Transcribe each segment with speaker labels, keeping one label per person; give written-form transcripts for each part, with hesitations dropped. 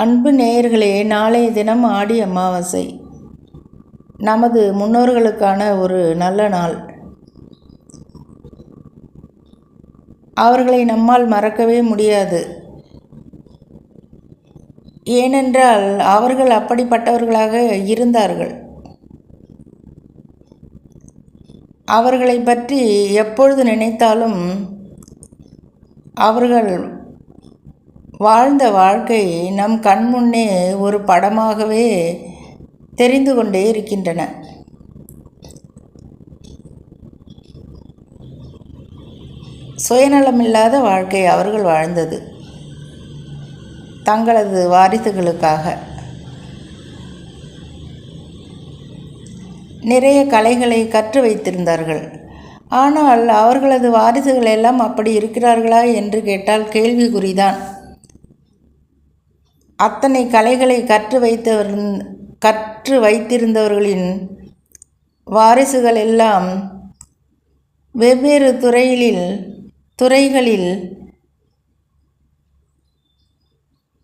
Speaker 1: அன்பு நேயர்களே, நாளைய தினம் ஆடி அமாவாசை. நமது முன்னோர்களுக்கான ஒரு நல்ல நாள். அவர்களை நம்மால் மறக்கவே முடியாது. ஏனென்றால் அவர்கள் அப்படிப்பட்டவர்களாக இருந்தார்கள். அவர்களை பற்றி எப்பொழுது நினைத்தாலும் அவர்கள் வாழ்ந்த வாழ்க்கை நம் கண்முன்னே ஒரு படமாகவே தெரிந்து கொண்டே இருக்கின்றன. சுயநலமில்லாத வாழ்க்கை அவர்கள் வாழ்ந்தது தங்களது வாரிசுகளுக்காக. நிறைய கலைகளை கற்று வைத்திருந்தார்கள். ஆனால் அவர்களது வாரிசுகள் எல்லாம் அப்படி இருக்கிறார்களா என்று கேட்டால் கேள்விக்குறிதான். அத்தனை கலைகளை கற்று வைத்திருந்தவர்களின் வாரிசுகள் எல்லாம் வெவ்வேறு துறைகளில்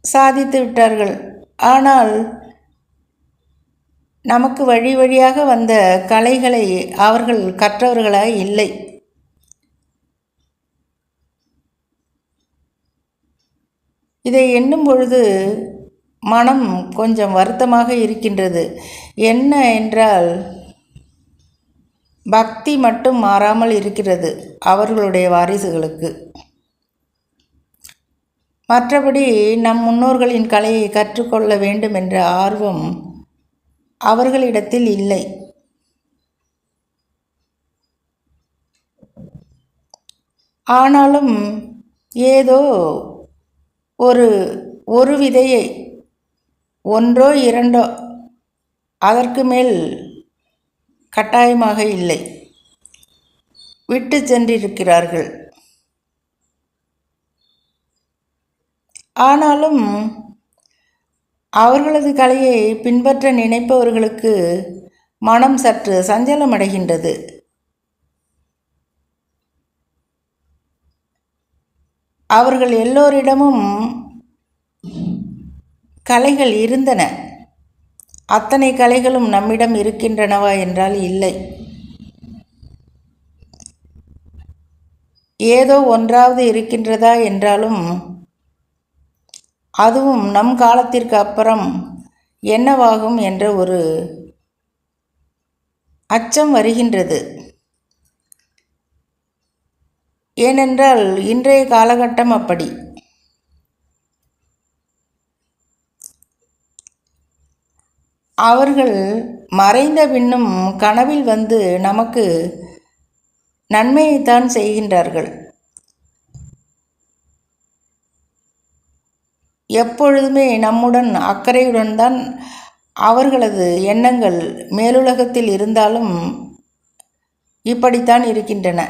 Speaker 1: சாதித்து விட்டார்கள். ஆனால் நமக்கு வழி வழியாக வந்த கலைகளை அவர்கள் கற்றவர்களாய் இல்லை. இதை எண்ணும் பொழுது மனம் கொஞ்சம் வருத்தமாக இருக்கின்றது. என்ன என்றால், பக்தி மட்டும் மாறாமல் இருக்கிறது அவர்களுடைய வாரிசுகளுக்கு. மற்றபடி நம் முன்னோர்களின் கலையை கற்றுக்கொள்ள வேண்டும் என்ற ஆர்வம் அவர்களிடத்தில் இல்லை. ஆனாலும் ஏதோ ஒரு விதையை, ஒன்றோ இரண்டோ, அதற்கு மேல் கட்டாயமாக இல்லை, விட்டு சென்றிருக்கிறார்கள். ஆனாலும் அவர்களது கலையை பின்பற்ற நினைப்பவர்களுக்கு மனம் சற்று சஞ்சலமடைகின்றது. அவர்கள் எல்லோரிடமும் கலைகள் இருந்தன. அத்தனை கலைகளும் நம்மிடம் இருக்கின்றனவா என்றால் இல்லை. ஏதோ ஒன்றாவது இருக்கின்றதா என்றாலும் அதுவும் நம் காலத்திற்கு அப்புறம் என்னவாகும் என்ற ஒரு அச்சம் வருகின்றது. ஏனென்றால் இன்றைய காலகட்டம் அப்படி. அவர்கள் மறைந்த பின்னும் கனவில் வந்து நமக்கு நன்மையைத்தான் செய்கின்றார்கள். எப்பொழுதுமே நம்முடன் அக்கறையுடன் தான் அவர்களது எண்ணங்கள் மேலுலகத்தில் இருந்தாலும் இப்படித்தான் இருக்கின்றன.